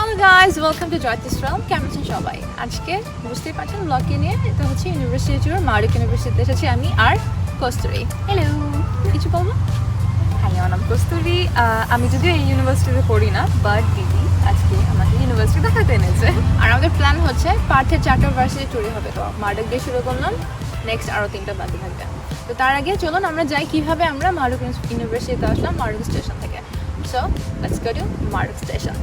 Hello guys, welcome to Joytish Ram. কেমন আছেন সবাই? আজকে বুঝতেই পারছেন ব্লগকে নিয়ে, এটা হচ্ছে ইউনিভার্সিটি ট্যুর। মারুক ইউনিভার্সিটিতে এসেছি আমি আর কস্তুরী। হ্যালো, কিছু বলবো? হাই, আমার নাম কস্তুরী। আমি যদিও এই ইউনিভার্সিটিতে পড়ি না, বাট দিদি আজকে আমাকে ইউনিভার্সিটি দেখাতে এনেছে। আর আমাদের প্ল্যান হচ্ছে পার্থের 4টা ভার্সিটি ট্যুরই হবে। তো মারুক দিয়ে শুরু করলাম, নেক্সট আরও 3টা বাকি থাকবে। তো তার আগে চলুন আমরা যাই কীভাবে আমরা মারুক ইউনিভার্সিটিতে আসলাম মারুক স্টেশন থেকে। So let's go to Maruk station.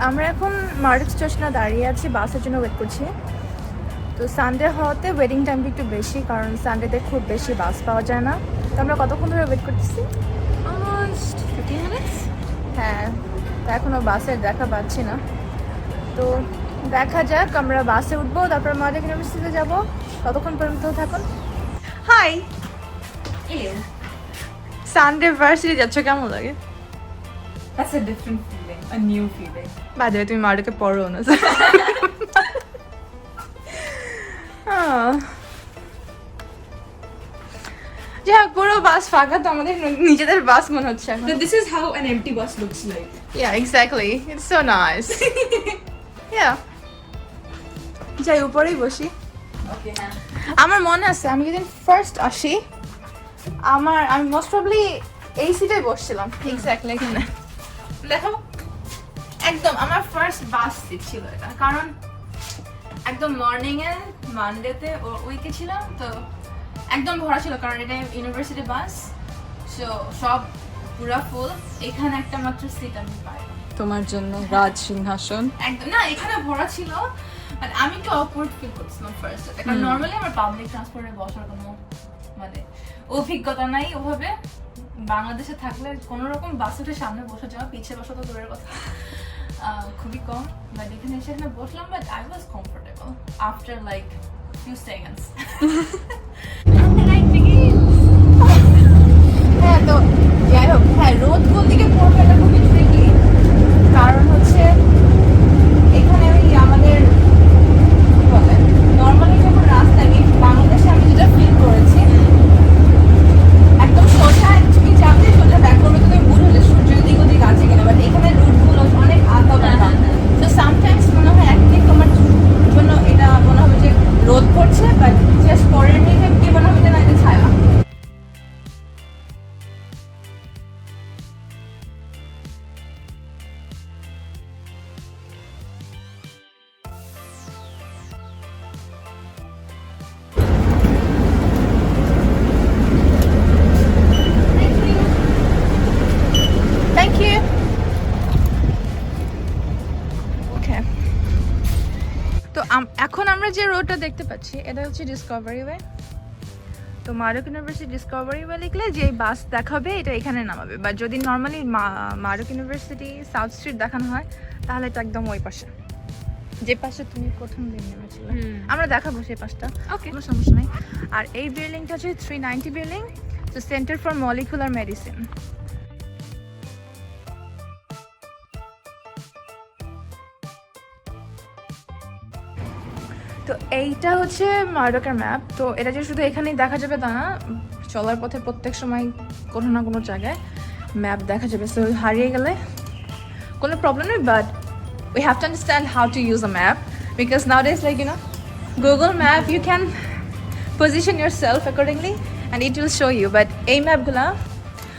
আমরা এখন মারুক স্টেশনে দাঁড়িয়ে আছি, বাসের জন্য ওয়েট করছি। তো সানডে হওয়াতে ওয়েটিং টাইমটা একটু বেশি, কারণ সানডেতে খুব বেশি বাস পাওয়া যায় না। তো আমরা কতক্ষণ ধরে ওয়েট করতেছি? Almost 15 minutes. হ্যাঁ, তো এখনও বাসের দেখা পাচ্ছি না। তো দেখা যাক, আমরা বাসে উঠবো, তারপর মারুক ইউনিভার্সিটিতে যাবো। ততক্ষণ পর্যন্ত থাকুন। হাই, সানডে ভার্সিটি যাচ্ছ, কেমন লাগে? That's a different feeling, a new feeling. বাদে তুমি মারুকে পড়ো না। যাই হোক, পুরো বাস ফাঁকা, তো আমাদের নিজেদের বাস মনে হচ্ছে এখন। So this is how an empty bus looks like. Yeah, exactly. It's so nice. Yeah. যাই উপরেই বসি। Okay. আমার মনে আছে আমি যেদিন ফার্স্ট আসি, আমি মোস্ট প্রবলি এই সিটে বসছিলাম, এক্স্যাক্টলি এখানে। দেখো, একদম আমার ফার্স্ট বাস সিট ছিল এটা, কারণ একদম মর্নিং এ মানডেতে উইকে ছিলাম, তো একদম ভরা ছিল, কারণ এটা ইউনিভার্সিটি বাস। সো সব পুরা ফুল। এখানে একটা মাত্র সিট আমি পাই। তোমার জন্য রাজ সিংহাসন। একদম না, এখানে ভরা ছিল, মানে আমি একটু অকওয়ার্ড ফিল করছিলাম ফার্স্ট, কারণ নর্মালি আমার পাবলিক ট্রান্সপোর্টে বসার কোনো মানে অভিজ্ঞতা নাই ওভাবে। বাংলাদেশে থাকলে কোনো রকম বাসের সামনে বসে যাওয়া, পিছিয়ে বসা তো দূরের কথা, খুবই কম। বাট এখানে এসে এখানে বসলাম, but I was comfortable after like few seconds. হ্যাঁ, তো যাই হোক, হ্যাঁ, রোদ কোন দিকে পড়বে এটা খুবই ট্রিকি, কারণ হচ্ছে এখানে ওই আমাদের কি বলে নর্মালি যখন রাস্তায় বাংলাদেশে আমি যেটা ফিল করেছি, একদম সোজা তুমি যাবে, সোজা ব্যাক করবে, তো তুমি বুঝো যে সূর্যের দিক ওদিক আছে কিনা। বাট এখানে রুটগুলো অনেক আঁকা বাঁকা, তো সামটাইমস মনে হয় একদিক তোমার জন্য এটা মনে হবে যে রোদ পড়ছে, বাট জাস্ট পরের দিকে কি মনে হবে যে না, এটা ছায়া। Thank you. Okay. তো এখন আমরা যে রোডটা দেখতে পাচ্ছি, এটা হচ্ছে ডিসকভারি ওয়ে। তো মারুক ইউনিভার্সিটি ডিসকভারি ওয়ে লিখলে যে বাস দেখাবে এটা এখানে নামাবে। বা যদি নর্মালি মারুক ইউনিভার্সিটি সাউথ স্ট্রিট দেখানো হয়, তাহলে এটা একদম ওই পাশে, যে পাশে তুমি প্রথম দিন নেমেছিলে। আমরা দেখাবো সেই পাশটা, কোনো সমস্যা নেই। আর এই বিল্ডিংটা হচ্ছে 390 বিল্ডিং, তো সেন্টার ফর মলিকুলার মেডিসিন। তো এইটা হচ্ছে মারুকের ম্যাপ। তো এটা যে শুধু এখানেই দেখা যাবে তা না, চলার পথে প্রত্যেক সময় কোনো না কোনো জায়গায় ম্যাপ দেখা যাবে। সো হারিয়ে গেলে কোনো প্রবলেম নেই, but we have to understand how to use a map, because nowadays, like, you know, Google Map, you can position yourself accordingly and it will show you, but এই ম্যাপগুলা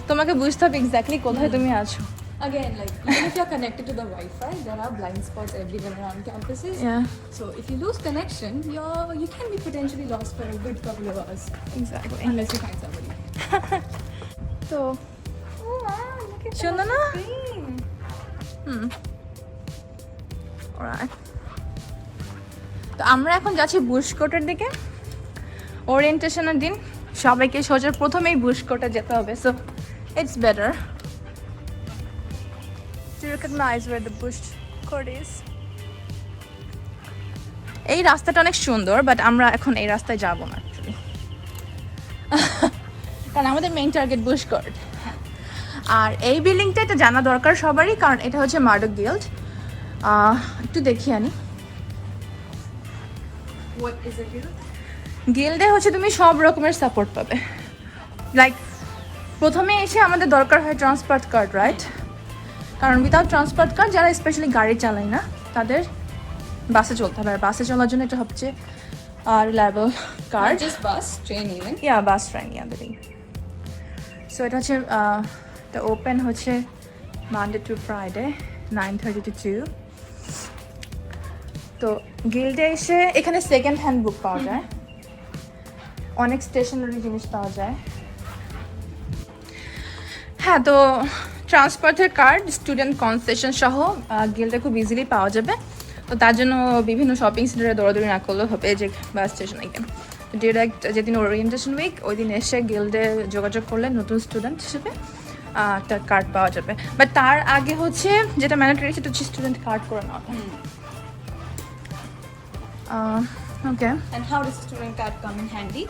তোমাকে বুঝতে হবে এক্স্যাক্টলি কোথায় তুমি আছো। Again, like even if you're connected to the Wi-Fi, there are blind spots everywhere around campuses. Yeah, So if you lose connection, you can be potentially lost for a good couple of hours, exactly. unless you find somebody. তো Oh wow, look at সুন্দর না? screen. Alright. তো আমরা এখন যাচ্ছি বুশকোটের দিকে। ওরিয়েন্টেশনের দিন সবাইকে সোজা প্রথমেই বুশকোটে যেতে হবে, so it's better to recognize where the bush court is. এই রাস্তাটা অনেক সুন্দর, বাট আমরা এখন এই রাস্তায় যাব না অ্যাকচুয়ালি, কারণ আমাদের মেইন টার্গেট বুশকোর্ট। আর এই বিল্ডিংটা এটা জানা দরকার সবারই, কারণ এটা হচ্ছে মার্ডক গিল্ড। একটু দেখি আনি। What is a guild? গিল্ডে হচ্ছে তুমি সব রকমের সাপোর্ট পাবে। লাইক প্রথমে এসে আমাদের দরকার হয় ট্রান্সপোর্ট কার্ড, রাইট? কারণ উইদাউট ট্রান্সপোর্ট কার্ড যারা স্পেশালি গাড়ি চালায় না তাদের বাসে চলতে হবে, আর বাসে চলার জন্য এটা হচ্ছে reliable card. Just bus, train even. ইয়া বাস ট্রেন, ইয়া দুটোই। সো এটা হচ্ছে এটা ওপেন হচ্ছে মানডে টু ফ্রাইডে 9:30 to 2। তো গিল্ডে এসে এখানে সেকেন্ড হ্যান্ড বুক পাওয়া যায়, অনেক স্টেশনারি জিনিস পাওয়া যায়। হ্যাঁ, তো ট্রান্সপোর্টের কার্ড, স্টুডেন্ট কনসেশন সহ গিল্ডে খুব ইজিলি পাওয়া যাবে। তো তার জন্য বিভিন্ন শপিং সেন্টারে দৌড়াদৌড়ি না করলেও হবে, যে বাস স্টেশন গিয়ে ডিরেক্ট যেদিন ওরিয়েন্টেশন উইক ওই দিন এসে গিল্ডে যোগাযোগ করলে নতুন স্টুডেন্ট হিসেবে একটা কার্ড পাওয়া যাবে। বাট তার আগে হচ্ছে যেটা ম্যান্ডেটরি, সেটা হচ্ছে স্টুডেন্ট কার্ড করে নেওয়া। Okay, And how does student card come in handy?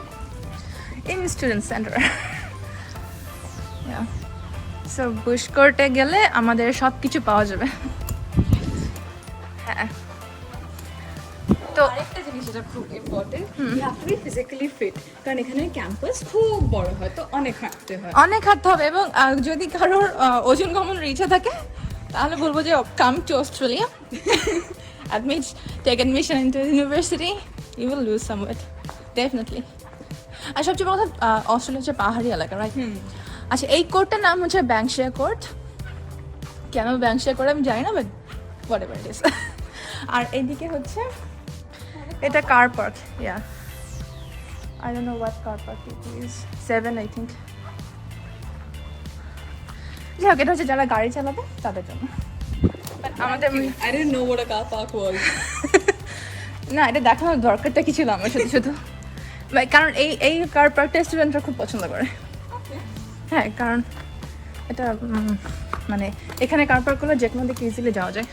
In student centre. So বুশকোর্টে গেলে আমাদের সব কিছু পাওয়া যাবে। হ্যাঁ, তো আরেকটা জিনিস যেটা খুব important, you have to be physically fit, কারণ এখানে ক্যাম্পাস খুব বড় হয়, তো অনেক হাঁটতে হয়। অনেক হাঁটতে হবে, এবং যদি কারোর ওজন কমানোর ইচ্ছা থাকে তাহলে বলবো যে come to Australia, take admission into university, you will lose some weight definitely. আর সবচেয়ে বড় কথা, অস্ট্রেলিয়া হচ্ছে পাহাড়ি এলাকা, রাইট? আচ্ছা, এই কোর্টটার নাম হচ্ছে ব্যাংকশিয়া কোর্ট। কেন ব্যাংকশিয়া কোর্ট আমি জানি না, বাট হোয়াটএভার ইট ইজ। আর এইদিকে হচ্ছে এটা car park, yeah I don't know what car park it is. 7 I think. যাই হোক, এটা হচ্ছে যারা গাড়ি চালাবে তাদের জন্য। আমাদের I didn't know what a car park was. না, এটা দেখানোর দরকারটা কি ছিল আমার শুধু শুধু, কারণ এই কার পার্কটা স্টুডেন্টরা খুব পছন্দ করে। হ্যাঁ, কারণ এটা মানে এখানে কার পার্ক করলে যে কোনো দিকে ইজিলি যাওয়া যায়।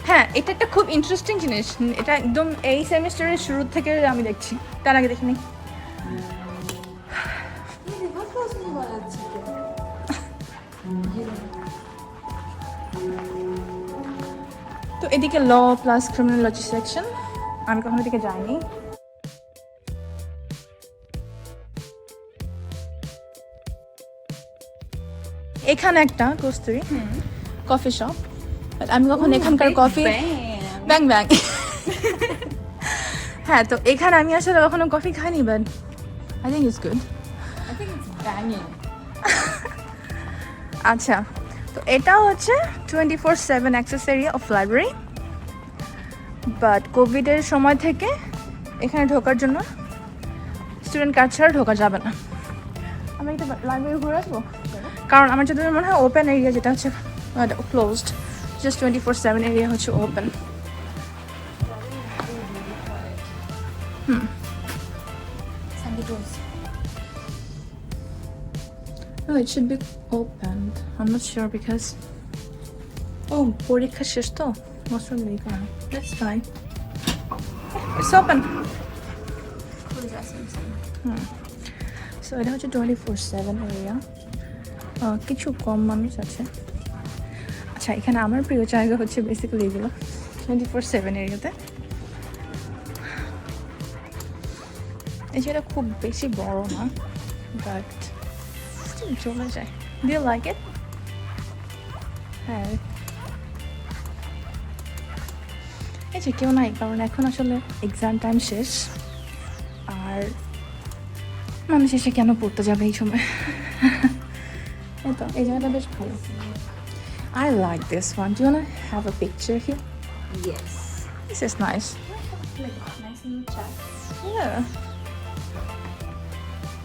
হ্যাঁ, এটা একটা খুব ইন্টারেস্টিং জিনিস। এটা একদম এই সেমিস্টারের শুরু থেকে আমি দেখছি, তার আগে দেখিনি। তো এদিকে ল প্লাস ক্রিমিনোলজি সেকশন, আমি কখনো এদিকে যাইনি। এখানে একটা কস্তুরি কফি শপ, আমি কখন এখানকার কফি ব্যাং ব্যাং। হ্যাঁ, তো এখানে আমি আসলে কখনো কফি খাইনি, but I think it's good. I think it's banging. আচ্ছা, তো এটা হচ্ছে 24/7 access area of library, but কোভিডের সময় থেকে এখানে ঢোকার জন্য স্টুডেন্ট কার্ড ছাড়া ঢোকা যাবে না। আমি একটা লাইব্রেরি ঘুরে আসবো, কারণ আমার যদি মনে হয় ওপেন এরিয়া যেটা হচ্ছে ক্লোজড, জাস্ট 24/7 এরিয়া হচ্ছে open. Oh, it should be opened. I'm not sure because পরীক্ষা শেষ তো, most probably gone. That's fine. It's open. So এটা হচ্ছে 24/7 এরিয়া, কিছু কম মানুষ আছে। আচ্ছা, এখানে আমার প্রিয় জায়গা হচ্ছে বেসিক্যালি এগুলো 24/7 এরিয়াতে। এই জায়গাটা খুব বেশি বড় না, বাট চলে যায়। Do you like it? হ্যাঁ, এই যে কেউ নাই, কারণ এখন আসলে এক্সাম টাইম শেষ, আর মানুষ এসে কেন পড়তে যাবে এই সময়। এই তো এই জায়গাটা বেশ ভালো। I like this one. Do you want to have a picture here? Yes. This is nice. Nice little chat. Yeah.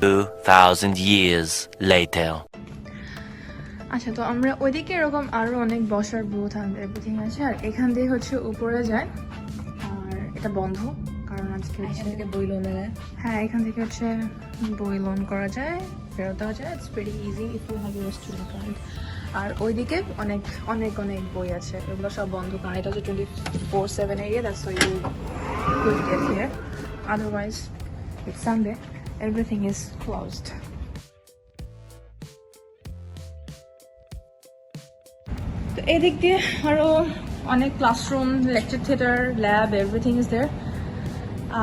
2,000 years later. আচ্ছা, তো আমরা ওইদিকে এরকম আরো অনেক বসার বুথ আর এভরিথিং আছে, আর এখান দিয়ে হচ্ছে উপরে যায়, আর এটা বন্ধ কারণ আজকে এখান থেকে বই লোনে দেয়। হ্যাঁ, এখান থেকে হচ্ছে বই লোন করা যায়, ফেরত দেওয়া যায়। It's very easy if you have your student card. আর ওইদিকে অনেক অনেক অনেক বই আছে, এগুলো সব বন্ধ, কারণ এটা হচ্ছে 24/7 area, that's why you could get here, otherwise it's Sunday, everything is closed. তো এদিক দিয়ে আরও অনেক classroom, lecture theatre, lab, everything is there.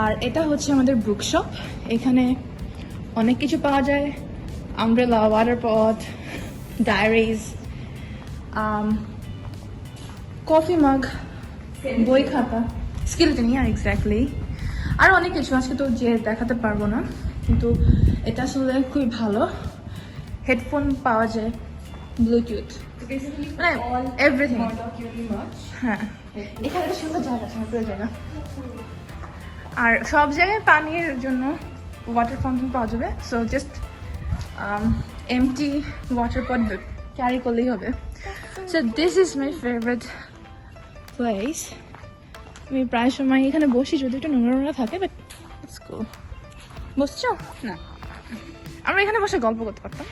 আর এটা হচ্ছে আমাদের বুক শপ, এখানে অনেক কিছু পাওয়া যায়, আমব্রেলা, ওয়াটার পট, ডায়েরিজ, কফি মাগ, বই খাতা, স্কেলেটন, ইয়া এক্স্যাক্টলি, আর অনেক কিছু আজকে তো যে দেখাতে পারবো না, কিন্তু এটা আসলে খুবই ভালো। হেডফোন পাওয়া যায়, ব্লুটুথ, মানে এভরিথিং। হ্যাঁ, এখানে একটা সুন্দর জায়গা আছে, আমার প্রিয় জায়গা। আর সব জায়গায় পানির জন্য ওয়াটার ফাউন্টেন পাওয়া যাবে, so just empty water pot carry করলেই হবে। So this is my favourite place. আমি প্রায় সময় এখানে বসি, যদি একটু নোংরা নোংরা থাকে, বাট ইটস কুল। বসছো না? আমরা এখানে বসে গল্প করতে পারতাম।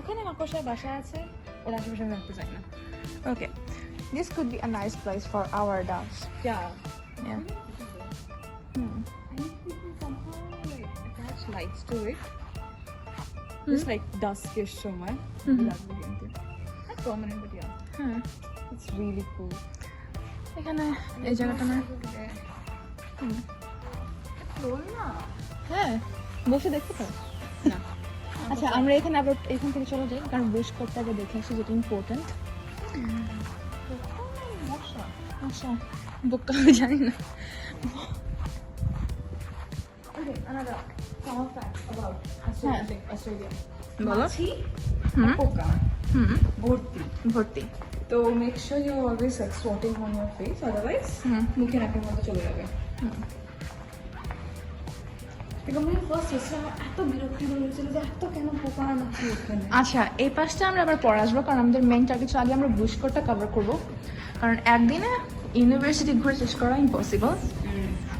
ওখানে মাকড়সার বাসা আছে, ওর আশেপাশে আমি রাখতে চাই না। Okay, this could be a nice place for our dance. Yeah. Yeah. Attach lights to it. Just like duskish somewhere. Not permanent, but yeah, হ্যাঁ, it's really cool. এখানে এই জায়গাটা না, হ্যাঁ বসে দেখতে পারো। না, আচ্ছা, আমরা এখানে আবার এখান থেকে চলে যাই, কারণ বুশ করতে আগে দেখে আসি, যেটা ইম্পর্টেন্ট। আচ্ছা, বুকটা আমি জানি না। Okay, another fun fact about Australia. বলো। হুম, পোকা হুম, ভর্তি। ভর্তি। তো make sure you always like swatting on your face, otherwise মুখে নাকের মধ্যে চলে যাবে। আমি ফার্স্ট এসে আমার এত বিরক্তি হয়েছিল যে এত কেন পোকা মাছি এখানে। আচ্ছা, এই পাশটা আমরা আবার পরে আসবো, কারণ আমাদের মেইন টার্গেট আগে আমরা বুশ কোটটা কভার করবো, কারণ একদিনে ইউনিভার্সিটি ঘুরে শেষ করা ইম্পসিবল।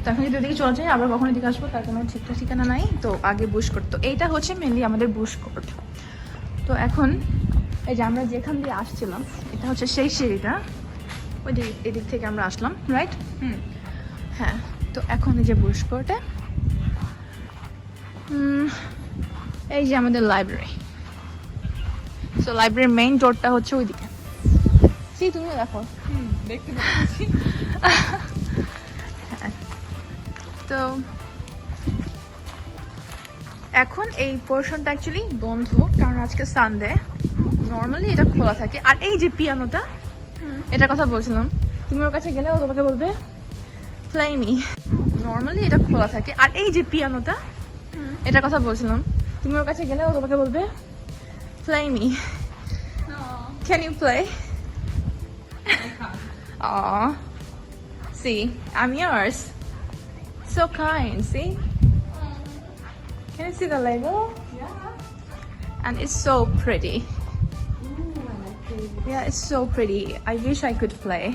তখন যদি ওদিকে চলে যাই, আবার কখনো এদিকে আসবো, তার কোনো ঠিকঠাক ঠিকানা নাই, তো আগে বুশ কোট। তো এইটা হচ্ছে মেনলি আমাদের বুশ কোট। তো এখন এই যে আমরা যেখান দিয়ে আসছিলাম, এটা হচ্ছে সেই সিঁড়িটা, ওই যে এদিক থেকে আমরা আসলাম, রাইট? হ্যাঁ, তো এখন এই যে বুশ কোর্টে এই যে আমাদের লাইব্রেরি। সো লাইব্রেরির মেইন ডোরটা হচ্ছে ওইদিকে। সেই তুমিও দেখো। দেখতে পাচ্ছি। তো এখন এই পোর্শনটা অ্যাকচুয়ালি বন্ধ, কারণ আজকে সানডে। নর্মালি এটা খোলা থাকে। আর এই যে পিয়ানোটা, এটার কথা বলছিলাম, তুমি ওর কাছে গেলে ও তোমাকে বলবে প্লে মি। নর্মালি এটা খোলা থাকে। আর এই যে পিয়ানোটা, এটার কথা বলছিলাম, তুমি ওর কাছে গেলে ও তোমাকে বলবে play me. Can you play? Aw, see, I'm yours. So kind, see? Can you see the label? Yeah. And it's so pretty. Ooh, I like it. Yeah, it's so pretty. I wish I could play.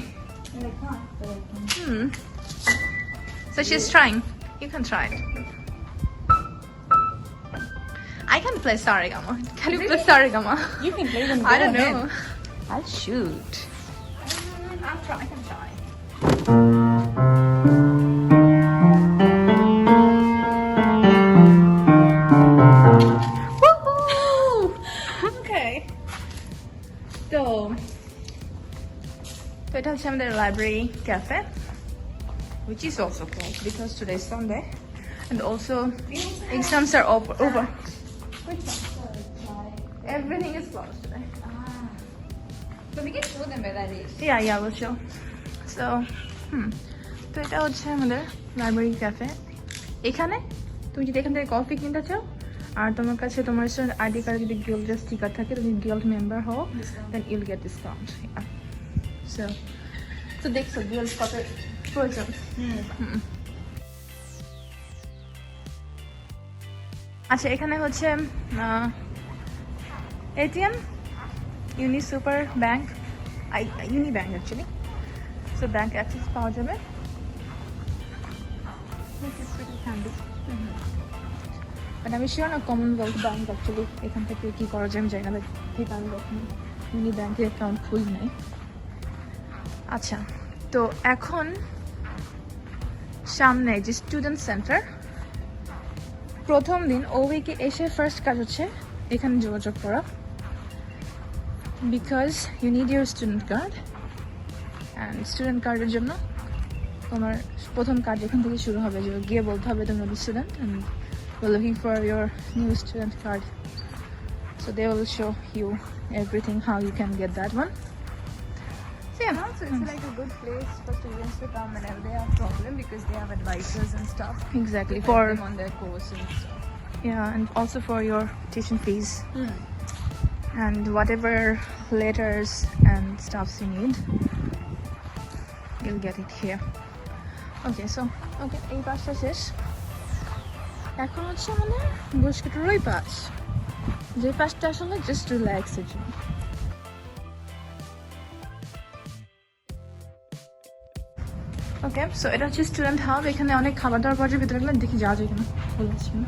I can't, but I can. So she's trying. You can try it. I can play Saregama. Can you play Saregama? You can play them. I don't know. I'll shoot. I'll try. I can try. Woohoo! Okay. So it has the library cafe, which is also closed because today is Sunday, and also exams are over. Everything is closed today. So we can show them where that is. Yeah, we'll show. So, তো এটা হচ্ছে আমাদের library cafe. এখানে তুমি যদি এখান থেকে coffee কিনতে চাও, আর তোমার কাছে তোমার আইডি কার্ডে যদি গিল্ডের স্টিকার থাকে, তুমি গিল্ড মেম্বার হও, দেন ইউল গেট ডিসকাউন্ট। তো দেখছো গিল্ড কত প্রয়োজন। আচ্ছা, এখানে হচ্ছে ATM, uni super bank, uni bank actually. So bank access পাওয়া যাবে। বাট আমি শিওর না কমনওয়েলথ ব্যাংক অ্যাকচুয়ালি এখান থেকে কী করা যায়, আমি জানি না, ঠিক আমি কখনো মিনি ব্যাংকে অ্যাকাউন্ট খুলি নাই। আচ্ছা, তো এখন সামনে যে স্টুডেন্ট সেন্টার, প্রথম দিন ও উইকে এসে ফার্স্ট কাজ হচ্ছে এখানে যোগাযোগ করা, because you need your student card. And student কার্ডের জন্য তোমার প্রথম কাজ এখান থেকে শুরু হবে, যে গিয়ে বলতে হবে তোমরা student and you looking for your new student card. So they will show you everything how you can get that one. So yeah, Also, it's like a good place for students to come whenever they have problem because they have advisors and stuff. exactly Help for them on their course and stuff. yeah, and also for your tuition fees and whatever letters and stuffs you need, you'll get it here. Okay, so okay, এই পাশটা শেষ। এখন হচ্ছে আমাদের বুশকাটের ওই পাশ, যে পাশটা আসলে জাস্ট রিল্যাক্সের জন্য। ওকে, সো এটা হচ্ছে স্টুডেন্ট হাব। এখানে অনেক খাবার দাবার পাওয়া যায়, ভিতরে গেলে দেখি যাওয়া যায় কিনা। খোলা আছে না?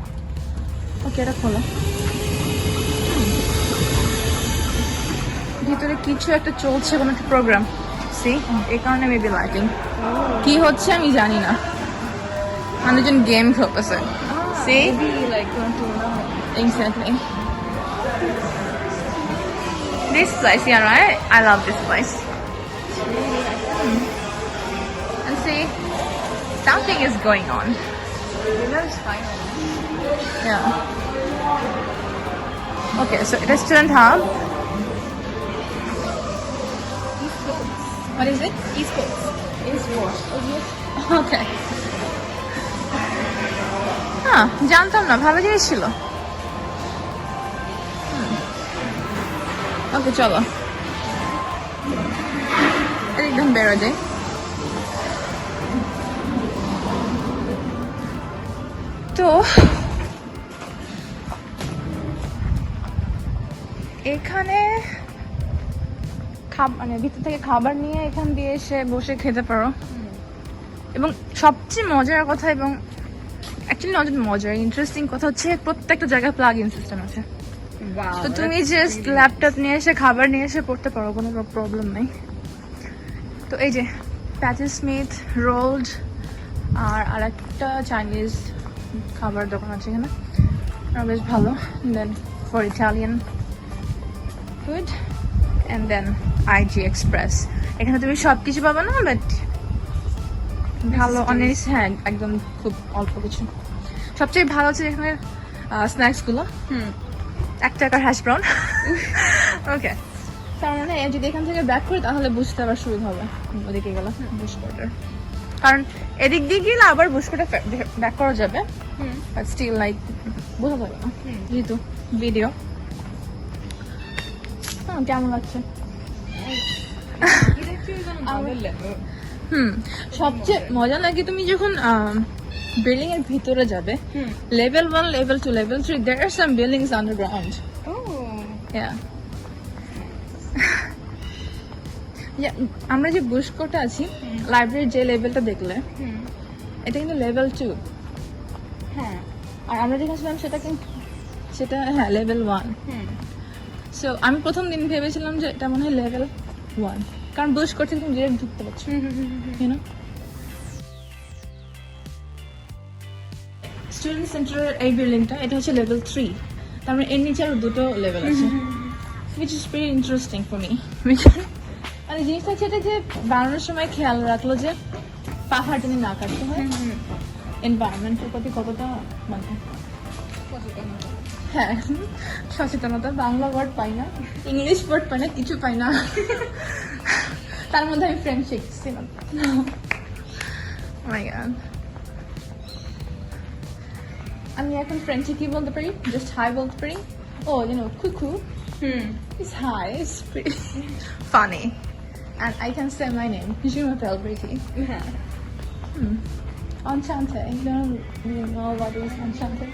ওকে, এটা খোলা। ভিতরে কিছু একটা চলছে, কোনো একটা প্রোগ্রাম, সি এই কারণে মেবি লাইটিং। কি হচ্ছে আমি জানি না, মানুষজন গেম খেলতেছে। See Maybe like going to tournament. exactly this place, yeah, right? I love this place. And see, something is going on. Dinner is fine. Yeah. Okay, so it is student hub. What is it? Esports. Esports. Okay. হ্যাঁ, জানতাম না, ভালো জিনিস ছিল। ওকে, চলো একদম বেরো যায়। তো এখানে মানে ভিতর থেকে খাবার নিয়ে এখান দিয়ে এসে বসে খেতে পারো। এবং সবচেয়ে মজার কথা, এবং অ্যাকচুয়ালি নট মজার, ইন্টারেস্টিং কথা হচ্ছে প্রত্যেকটা জায়গায় প্লাগ ইন সিস্টেম আছে। Wow. তো তুমি জাস্ট ল্যাপটপ নিয়ে এসে খাবার নিয়ে এসে পড়তে পারো, কোনো প্রবলেম নেই। তো এই যে প্যাটি স্মিথ রোলড আর একটা চাইনিজ খাবার দোকান আছে এখানে, বেশ ভালো। Then for Italian food and then IG express. এখানে তুমি সব কিছু পাবে না, বাট ভালো অনেক, হ্যাঁ একদম খুব অল্প কিছু। সবচেয়ে ভালো হচ্ছে এখানে স্ন্যাক্সগুলো। 1 টাকার হ্যাশ ব্রাউন। ওকে, তার মানে যদি এখান থেকে ব্যাক করি তাহলে বুঝতে আবার সুবিধা হবে ওদিকে গেলে বুশকোটের, কারণ এদিক দিয়ে গেলে আবার বুশকোটে ব্যাক করা যাবে, বাট স্টিল লাইক বোঝা যাবে না যেহেতু ভিডিও। হ্যাঁ, কেমন লাগছে? It actually is on another level. সবচেয়ে মজা লাগে তুমি যখন বিল্ডিং এর ভিতরে যাবে, level 1, level 2, level 3, there are some buildings underground. Oh. Yeah. Yeah, আমরা যে বুশকোটে আছি, লাইব্রেরির যে লেভেলটা দেখলে, এটা কিন্তু লেভেল 2। হ্যাঁ। আর আমরা যেখানে ছিলাম সেটা হ্যাঁ লেভেল 1। সো আমি প্রথম দিন ভেবেছিলাম যে এটা মনে হয় লেভেল 1, কারণ বুশকোট থেকে তুমি ডিরেক্ট ঢুকতে পারছো, you know? স্টুডেন্ট সেন্টারের এই বিল্ডিংটা, এটা হচ্ছে লেভেল 3, তার মানে এর নিচে আরো 2টো লেভেল আছে, which is pretty interesting for me. মানে জিনিসটা হচ্ছে এটা যে বানানোর সময় খেয়াল রাখলো যে পাহাড় যেন না কাটতে হয়, এনভায়রনমেন্টের প্রতি কতটা মানে হ্যাঁ সচেতনতা। বাংলা ওয়ার্ড পাই না, ইংলিশ ওয়ার্ড পাই না, কিছু পাই না। তার মধ্যে আমি ফ্রেঞ্চ শিখছি না। মাই গড, আমি এখন ফ্রেঞ্চে কি বলতে পারি? জাস্ট হাই বলতে পারি। ও জানো কুকু is hi, it's pretty funny, and I can say my name, je m'appelle Brittany. Enchanté. You don't really know what is enchanté?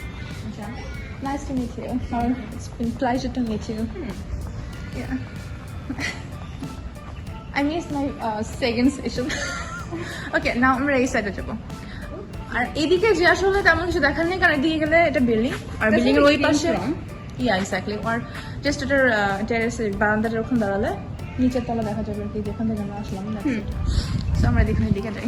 Nice to meet you. Or it's been pleasure to meet you. Yeah. I missed my second session. Okay, now আমরা এই সাইডে যাবো। আর এদিকে যে আসলে তেমন কিছু দেখার নেই, কারণ এদিকে গেলে এটা বিল্ডিং, আর বিল্ডিং এর ওই পাশে ইয়া এক্স্যাক্টলি। আর জাস্ট ওটার টেরেসের বারান্দাটার ওখানে দাঁড়ালে নিচের তলা দেখা যাবে আর কি, যেখান থেকে আমরা আসলাম। সো আমরা এখানে দিকে যাই।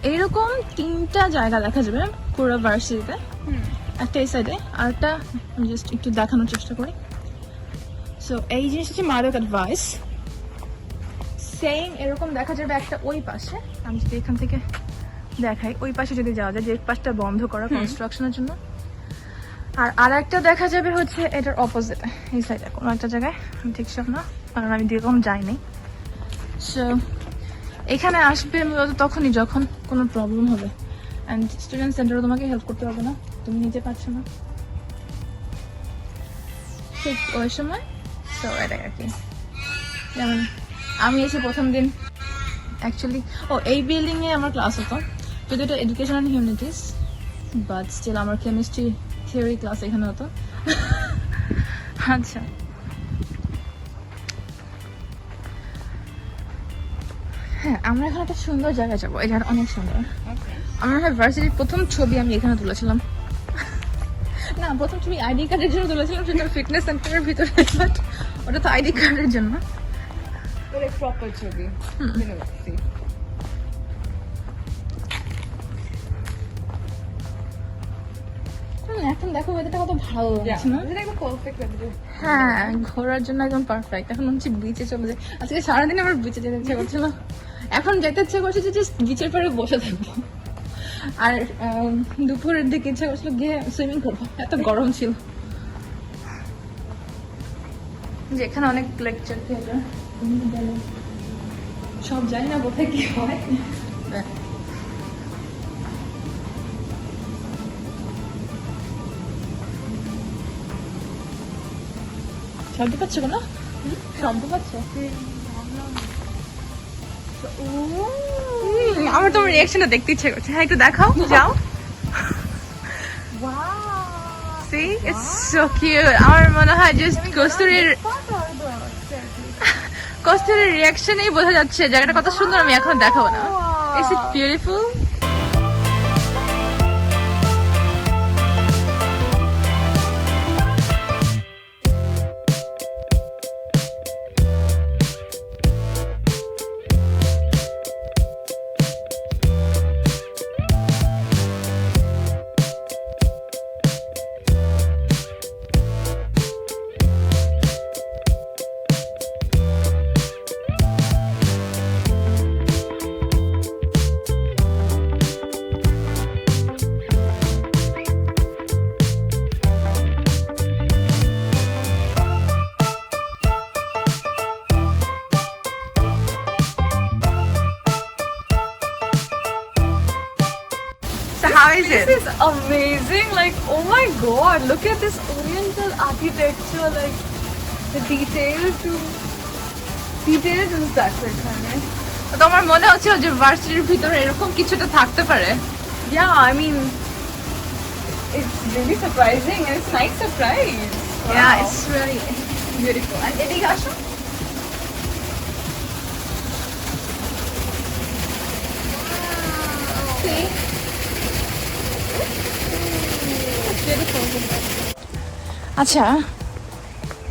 এইরকম 3টা জায়গা দেখা যাবে পুরো ভার্সিটিতে। একটা এই সাইডে, আর একটা আমি জাস্ট একটু দেখানোর চেষ্টা করি। সো এই জিনিসটা হচ্ছে মাদক অ্যাডভাইস। সেম এরকম দেখা যাবে একটা ওই পাশে, আমি যদি এখান থেকে দেখাই, ওই পাশে যদি যাওয়া যায়, যে পাশটা বন্ধ করা কনস্ট্রাকশনের জন্য। আর একটা দেখা যাবে হচ্ছে এটার অপোজিটে, এই সাইডে কোনো একটা জায়গায়, আমি ঠিক সব না কারণ আমি যেরকম যাইনি। সো এখানে আসবে মূলত তখনই যখন কোনো প্রবলেম হবে, অ্যান্ড স্টুডেন্ট সেন্টারও তোমাকে হেল্প করতে পারবে না, তুমি নিজে পারছো না ঠিক ওই সময়। সো এটাই আর কি। যেমন আমি এসে প্রথম দিন অ্যাকচুয়ালি এই বিল্ডিংয়ে আমার ক্লাস হতো, যদি এটা education and humanities, but still আমার কেমিস্ট্রি থিওরি ক্লাস এখানে হতো। আচ্ছা, হ্যাঁ আমরা এখন একটা সুন্দর জায়গায় যাবো, এই জায়গাটা অনেক সুন্দর। আমার হয় ভার্সিটির প্রথম ছবি আমি এখানে তুলেছিলাম, না প্রথম ছবি আইডি কার্ডের জন্য তুলেছিলাম, সেটা ফিটনেস সেন্টারের ভিতরে, বাট ওটা তো আইডি কার্ডের জন্য। প্রপার ছবি ইউনিভার্সিটি। এখন দেখো ওয়েদারটা কত ভালো লাগছে না? হ্যাঁ, ঘোরার জন্য একদম পারফেক্ট। এখন হচ্ছে বিচে চলে যাই, আজকে সারাদিন আমার বিচে যেতে ইচ্ছে করছিল, এখন যেতে ইচ্ছে করছে যে বিচের পাড়ে বসে থাকবো। আর দুপুরের দিকে ইচ্ছা করছিল গিয়ে সুইমিং করবো, এত গরম ছিল। যে এখানে অনেক লেকচার থিয়েটার সব জানি না কোথায় কি হয়। শব্দ পাচ্ছ না? শব্দ পাচ্ছ? আমার তোমার রিয়াকশনটা দেখতে ইচ্ছে করছে। হ্যাঁ একটু দেখাও, যাও। See, it's so cute. আমার মনে হয় জাস্ট কস্তুরীর রিয়াকশনেই বোঝা যাচ্ছে জায়গাটা কত সুন্দর। আমি এখন দেখাবো না। Is it beautiful? How is it? This is amazing. Like, oh my god, look at this oriental architecture, like the details is that এখানে। তোমার মনে হচ্ছে যে ভার্সিটির ভিতরে এরকম কিছুটা থাকতে পারে? Yeah, I mean, it's really surprising and it's nice surprise. Yeah, it's really beautiful. And এদিকে আসো। See? আচ্ছা,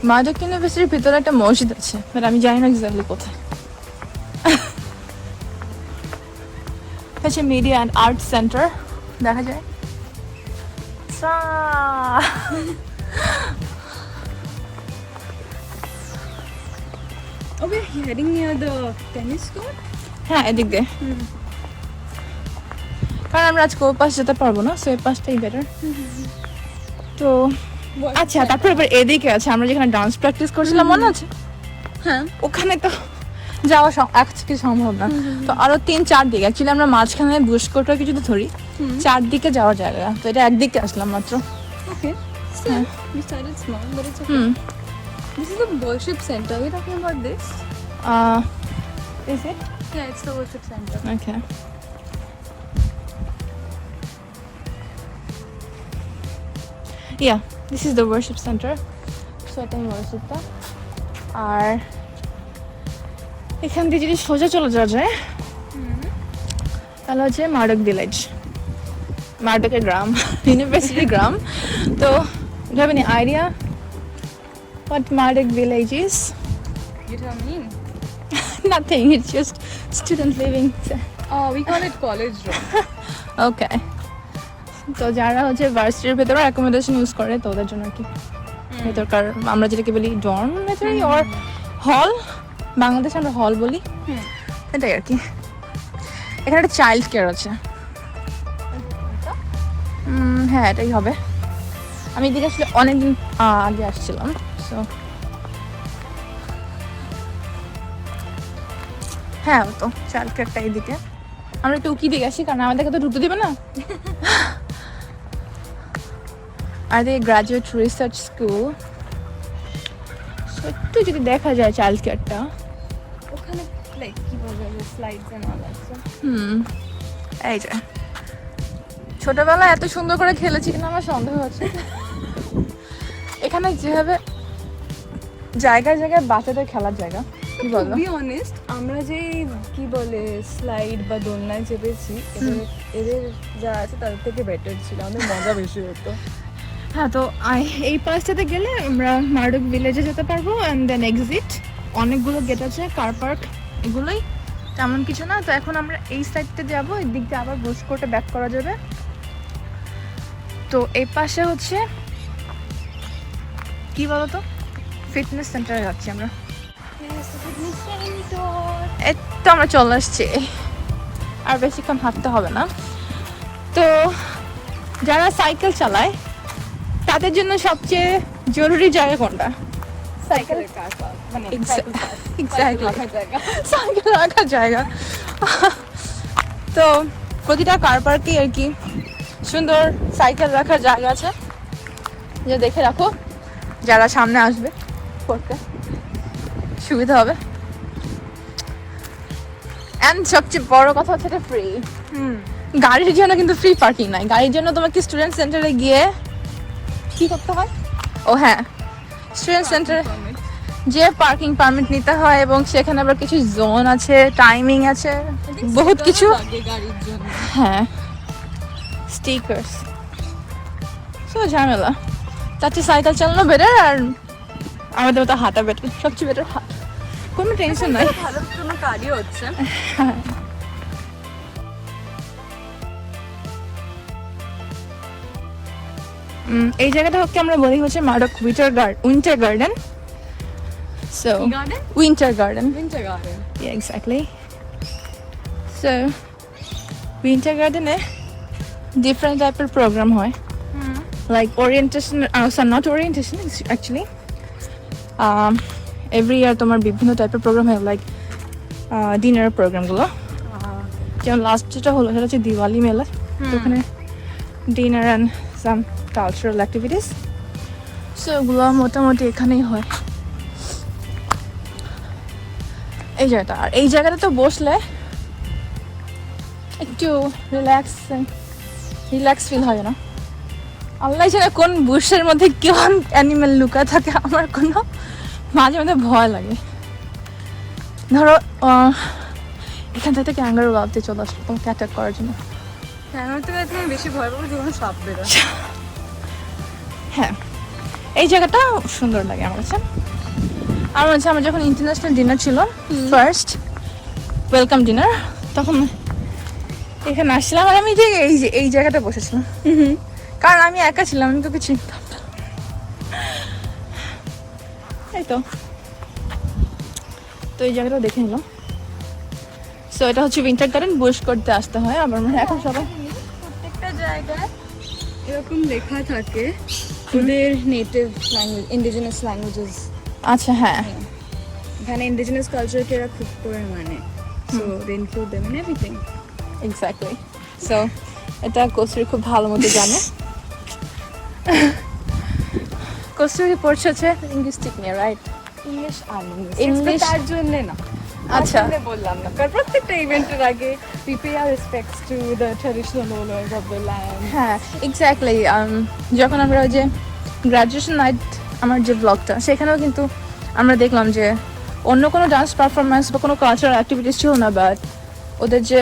মাদক ইউনিভার্সিটির ভিতরে একটা মসজিদ আছে, বাট আমি জানি না এক্স্যাক্টলি কোথায়। হচ্ছে মিডিয়া অ্যান্ড আর্ট সেন্টার দেখা যায়। Oh, we're heading near the tennis court? হ্যাঁ এদিক দিয়ে, কারণ আমরা আজকে ওই পাশ যেতে পারবো না, সো এই পাশটাই বেটার। তো আচ্ছা, তারপর এবার এদিকে আছে আমরা যেখানে ডান্স প্র্যাকটিস করছিলাম, মনে আছে? হ্যাঁ, ওখানে তো যাওয়া আজকে সম্ভব না, তো আরো 3-4 দিকে, অ্যাকচুয়ালি আমরা মাঝখানে বুশকোটটাকে যদি ধরি 4 দিকে যাওয়ার জায়গা, তো এটা একদিকে আসলাম মাত্র। okay. So, we started small, but it's okay. This is the worship center. Are you talking about this? Is it? Yeah, it's the worship center. Okay. Yeah, this is the worship center. So এটাই worshipটা। আর এখান দিয়ে যদি সোজা চলে যাওয়া যায় তাহলে হচ্ছে মাদক ভিলেজ। মার্ডকের গ্রাম, ইউনিভার্সিটি গ্রাম। তো you have any idea what Marduk village is? You tell me. Nothing, it's just students living. Oh, we call it college room. ওকে, তো যারা হচ্ছে ভার্সিটির ভেতরে অ্যাকোমোডেশন ইউজ করে তো ওদের জন্য আর কি ভেতরকার আমরা যেটাকে বলি ডরমেটরি অর হল, বাংলাদেশে আমরা হল বলি, এটাই আর কি। এখানে একটা চাইল্ড কেয়ার আছে। হ্যাঁ এটাই হবে। আমি এদিকে আসলে অনেকদিন আগে আসছিলাম, সো হ্যাঁ তো চাইল্ড কেয়ারটা এইদিকে। আমরা একটু উকি দিয়ে আসি কারণ আমাদেরকে তো ঢুকতে দেবে না। আর এই গ্রাজুয়েট রিসার্চ স্কুল, একটু যদি দেখা যায় চাইল্ড কেয়ারটা। ওখানে লাইক কি বলবো, স্লাইডস এন্ড অল দ্যাট। এই যে ছোটবেলায় এত সুন্দর করে খেলেছি কিনা আমার সন্দেহ হচ্ছে। এখানে যেভাবে জায়গায় জায়গায় বাচ্চাদের খেলার জায়গা, কি বলো? টু বি অনেস্ট, আমরা যে কি বলে স্লাইড বা দোলনায় চেপেছি, এদের যা আছে তাদের থেকে বেটার ছিল, আমাদের মজা বেশি হতো। হ্যাঁ, তো এই পাশটাতে গেলে আমরা মার্ডক ভিলেজে যেতে পারবো অ্যান্ড দেন এক্সিট। অনেকগুলো গেট আছে, কার পার্ক, এগুলোই, তেমন কিছু না। তো এখন আমরা এই সাইডতে যাবো, এই দিক দিয়ে আবার বুস কোর্টে ব্যাক করা যাবে। তো এই পাশে হচ্ছে কি বলতো, ফিটনেস সেন্টারে যাচ্ছি আমরা। এই তো আমরা চলে আসছি, আর বেশিক্ষণ হাঁটতে হবে না। তো যারা সাইকেল চালায় তাদের জন্য সবচেয়ে জরুরি জায়গা কোনটা? সাইকেলের কার পার্ক, মানে এক্স্যাক্টলি জায়গা। সাইকেল রাখার জায়গা। তো প্রতিটা কার পার্কে আর কি সুন্দর সাইকেল রাখার জায়গা আছে, যে দেখে রাখো যারা সামনে আসবে পড়তে সুবিধা হবে। অ্যান্ড সবচেয়ে বড় কথা হচ্ছে এটা ফ্রি। গাড়ির জন্য কিন্তু ফ্রি পার্কিং নাই, গাড়ির জন্য তোমাকে স্টুডেন্ট সেন্টারে গিয়ে কি করতে হয়? ও হ্যাঁ, স্টুডেন্ট সেন্টারে যে পার্কিং পারমিট নিতে হয়, এবং সেখানে আবার কিছু জোন আছে, টাইমিং আছে, বহুত কিছু। গাড়ির জন্য হ্যাঁ, স্টিকার্স, সো ঝামেলা। তার চেয়ে সাইকেল চালানো বেটার, আর আমাদের মতো হাঁটা বেটার, সবচেয়ে বেটার হাঁটা, কোনো টেনশন নাই। ভালো কোনো কাজই হচ্ছে। এই জায়গাটা হচ্ছে আমরা বলি হচ্ছে Murdoch winter garden. So garden, winter garden, winter garden, yeah exactly. So winter garden e different type of program hoy, like orientation, so not orientation actually, every year tomar bibhinno type of program হয়, like dinner program গুলো। যেমন last যেটা হলো সেটা হচ্ছে দিওয়ালি মেলা, তো ওখানে dinner and some cultural activities, so ওগুলো মোটামুটি এখানেই হয় এই জায়গাটা। আর এই জায়গাটা তো বসলে একটু রিল্যাক্স ফিল হয় না। আল্লাহ জানে কোন বুশের মধ্যে কেমন অ্যানিমেল লুকায় থাকে, আমার কোনো মাঝে মাঝে ভয় লাগে। ধরো এখান থেকে ক্যাঙ্গারু ভাবতে চলে আসলো তোমাকে অ্যাটাক করার জন্য। ক্যাঙ্গারু থেকে তুমি বেশি ভয় পাবো যখন সাপ বেরোয়। হ্যাঁ, এই জায়গাটা সুন্দর লাগে আমার কাছে। আমার হচ্ছে আমার যখন ইন্টারন্যাশনাল ডিনার ছিল, ফার্স্ট ওয়েলকাম ডিনার, তখন এখানে আসছিলাম, আর আমি যে এই জায়গাটা বসেছিলাম, কারণ আমি একা ছিলাম, আমি তোকে চিনতাম না। এই তো এই জায়গাটাও দেখে নিলাম। সো এটা হচ্ছে উইন্টার গার্ডেন, বুশ করতে আসতে হয়। আবার মানে এখন সবাই প্রত্যেকটা জায়গায় এরকম লেখা থাকে ওদের নেটিভ ল্যাঙ্গুয়েজ, ইন্ডিজিনাস ল্যাঙ্গুয়েজেস। আচ্ছা, হ্যাঁ, এখানে ইন্ডিজিনাস কালচারকে এরা খুব করে মানে, so they include them in everything. Exactly. So এটা কস্তুরি খুব ভালো মতো জানে। কস্তুরি পড়ছে হচ্ছে লিঙ্গুইস্টিক নিয়ে, রাইট? ইংলিশ আর English- তার জন্য না, আচ্ছা। আসলে বললাম না, কারণ প্রত্যেকটা ইভেন্টের আগে we pay our respects to the traditional owners of the land. হ্যাঁ, এক্স্যাক্টলি। যখন আমরা ওই যে গ্র্যাজুয়েশন নাইট আমার যে ব্লগটা, সেখানেও কিন্তু আমরা দেখলাম যে অন্য কোনো ডান্স পারফরমেন্স বা কোনো কালচারাল অ্যাক্টিভিটিস ছিল না, বাট ওদের যে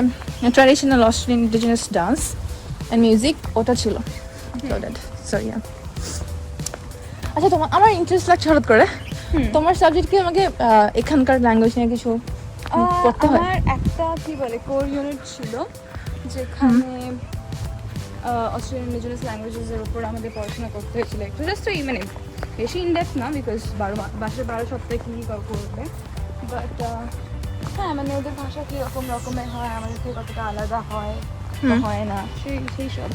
traditional Australian indigenous dance and music ওটা ছিল সো ইয়া আচ্ছা তোমার আমার ইন্টারেস্ট লাগছে হঠাৎ করে তোমার সাবজেক্ট কি আমাকে এখানকার ল্যাঙ্গুয়েজ নিয়ে কিছু পড়তে হয় আমার একটা কি বলে কোর ইউনিট ছিল যেখানে অস্ট্রেলিয়ান ইন্ডিজিনাস ল্যাঙ্গুয়েজেসের উপর আমাদের পড়াশোনা করতে হয়েছিল একটু জাস্ট ওই মানে বেশি ইনডেপথ না বিকজ 12 সপ্তাহে কী করবে বাট হ্যাঁ মানে ওদের ভাষা কীরকম রকমের হয় আমাদের থেকে কতটা আলাদা হয় বা হয় না সেই সব।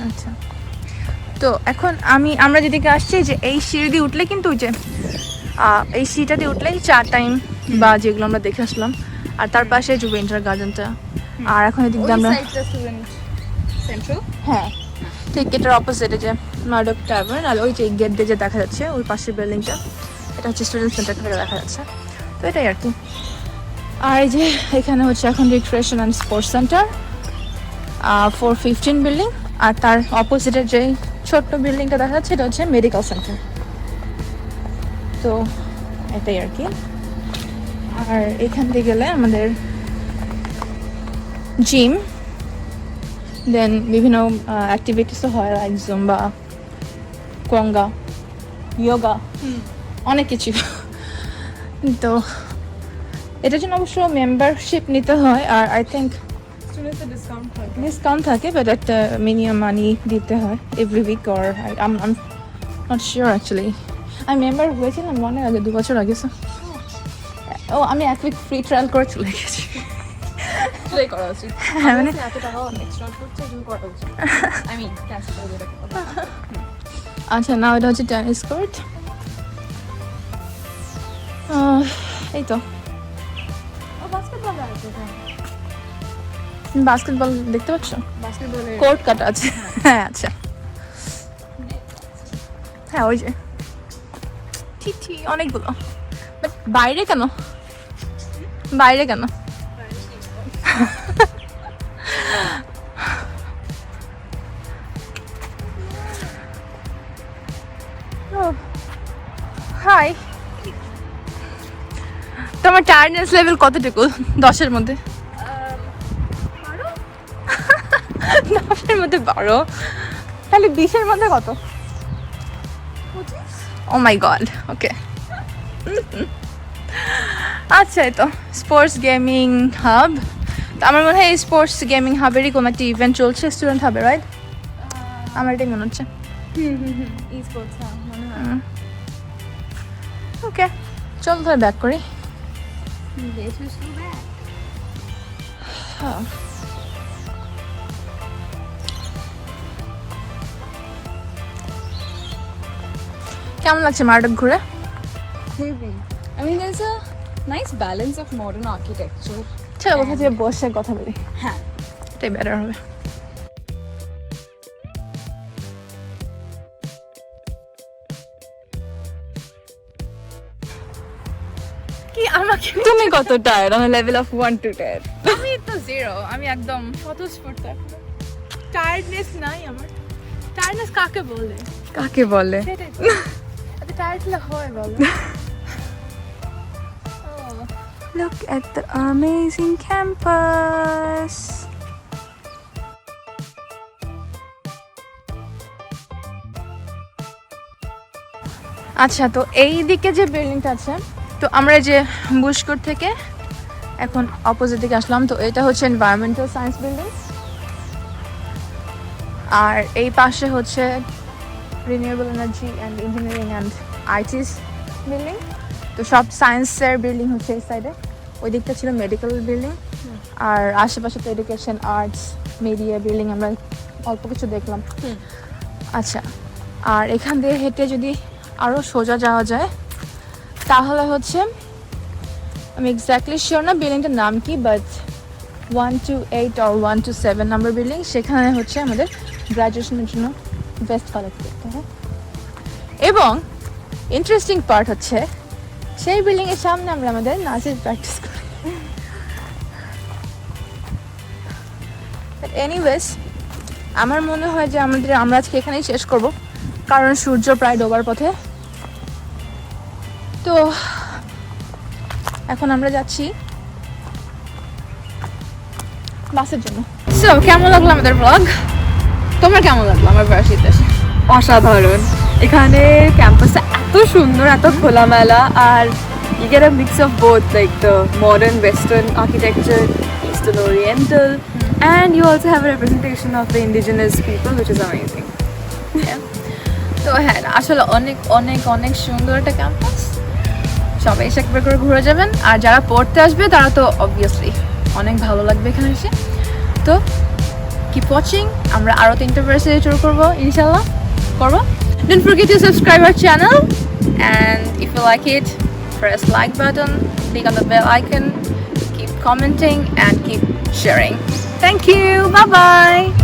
আচ্ছা তো এখন আমরা যেদিকে আসছি যে এই সিঁড়ি দিয়ে উঠলে কিন্তু ওই যে এই সিঁড়িটা দিয়ে উঠলেই 4 টাইম বা যেগুলো আমরা দেখে আসলাম আর তার পাশে যে উইন্টার গার্ডেনটা আর এখন এদিক দিয়ে আমরা স্টুডেন্ট সেন্ট্রাল হ্যাঁ ঠিক এটার অপোজিটে যে মার্ডক ট্যাভার্ন আর ওই যে গেট দিয়ে যে দেখা যাচ্ছে ওই পাশের বিল্ডিংটা এটা হচ্ছে স্টুডেন্ট সেন্টার থেকে দেখা যাচ্ছে তো এটাই আর কি আর এই যে এখানে হচ্ছে এখন recreation and sports centre 415 building আর তার অপোজিটের যে ছোট্ট বিল্ডিংটা দেখা যাচ্ছে এটা হচ্ছে মেডিকেল সেন্টার তো এটাই আর কি আর এখান দিয়ে গেলে আমাদের জিম দেন বিভিন্ন অ্যাক্টিভিটিসও হয় লাইক জুম্বা কোয়াঙ্গা ইয়োগা অনেক কিছু তো এটার জন্য অবশ্য মেম্বারশিপ নিতে হয় আর আই থিঙ্ক স্টুডেন্টসের ডিসকাউন্ট থাকে বাট একটা মিনিমাম মানি দিতে হয় every week or I not sure actually আমি মেম্বার হয়েছিলাম মনে আগে 2 বছর আগে ও আমি 1 উইক ফ্রি ট্রায়াল করে চলে গেছি প্লে করা উচিত হ্যাঁ মানে এত টাকা এক্সট্রা করছে তুমি করা উচিত আই মিন ক্যান্সেল করে দেবে আচ্ছা না এটা হচ্ছে টেনিস কোর্ট এই তো বাস্কেটবল আছে বাস্কেটবল দেখতে পাচ্ছ বাস্কেটবলের কোর্ট কাটা আছে হ্যাঁ আচ্ছা হ্যাঁ ওই যে ঠিক অনেকগুলো বাট বাইরে কেন হাই তোমার টায়ার্ডনেস লেভেল কতটুকু 10-এর মধ্যে 10-এর মধ্যে 12 তাহলে 20-এর মধ্যে কত ও মাই গড ওকে আচ্ছা এই তো স্পোর্টস গেমিং হাব তো আমার মনে হয় এই স্পোর্টস গেমিং হাবেরই কোনো একটা ইভেন্ট চলছে স্টুডেন্ট হাবে রাইট আমার এটাই মনে হচ্ছে ই স্পোর্টস মনে হয় ওকে চল তাহলে ব্যাক করি হ্যাঁ কেমন লাগছে মার্ডক ঘুরে heavy I mean there's a nice balance of modern architecture চলো কোথাও যে বসে কথা বলি হ্যাঁ এটাই বেটার হবে কি আমাকে তুমি কত tired on level of 1 to 10 আমি তো 0 আমি একদম স্বতঃস্ফূর্ত টায়ার্ডনেস নাই আমার টায়ার্ডনেস কাকে বলে কাকে বলে সেটাই তো এত টায়ার্ড হলে হয় বলো Look at the amazing campus আচ্ছা তো এই দিকে যে বিল্ডিংটা আছে তো আমরা যে বুশকোট থেকে এখন অপোজিট দিকে আসলাম তো এটা হচ্ছে এনভায়রনমেন্টাল সায়েন্স বিল্ডিং আর এই পাশে হচ্ছে renewable energy and engineering and itis building তো সব সায়েন্সের বিল্ডিং হচ্ছে এই সাইডে ওই দিকটা ছিল মেডিকেল বিল্ডিং আর আশেপাশে তো এডুকেশন আর্টস মিডিয়া বিল্ডিং আমরা অল্প কিছু দেখলাম আচ্ছা আর এখান দিয়ে হেঁটে যদি আরও সোজা যাওয়া যায় তাহলে হচ্ছে আমি এক্স্যাক্টলি শিওর না বিল্ডিংটার নাম কি বাট 128 or 127 নাম্বার বিল্ডিং সেখানে হচ্ছে আমাদের গ্র্যাজুয়েশনের জন্য বেস্ট কালেক্ট করতে হয় এবং ইন্টারেস্টিং পার্ট হচ্ছে সেই বিল্ডিংয়ের সামনে আমরা আমাদের নাচের প্র্যাকটিস করি এনিওয়েজ আমার মনে হয় যে আমরা আজকে এখানেই শেষ করব কারণ সূর্য প্রায় ডোবার পথে তো এখন আমরা যাচ্ছি বাসের জন্য। সো কেমন লাগলো আমাদের ব্লগ? তোমার কেমন লাগলো আমার ভার্সিটিতে এসে? অসাধারণ। এখানে ক্যাম্পাসটা এত সুন্দর, এত খোলামেলা, আর you get a mix of both, like the modern western architecture, eastern oriental, and you also have a representation of the indigenous people, which is amazing. তো হ্যাঁ, আসলে অনেক অনেক অনেক সুন্দর একটা ক্যাম্পাস। সবাই এসে একবার করে ঘুরে যাবেন, আর যারা পড়তে আসবে তারা তো অবভিয়াসলি অনেক ভালো লাগবে এখানে এসে। তো কিপ ওয়াচিং, আমরা আরও 3টা ভার্সিটি ট্যুর করবো ইনশাল্লাহ, করবো। Don't forget to subscribe our channel, and if you like it, press like button, click on the bell icon, keep commenting and keep sharing. Thank you, bye bye.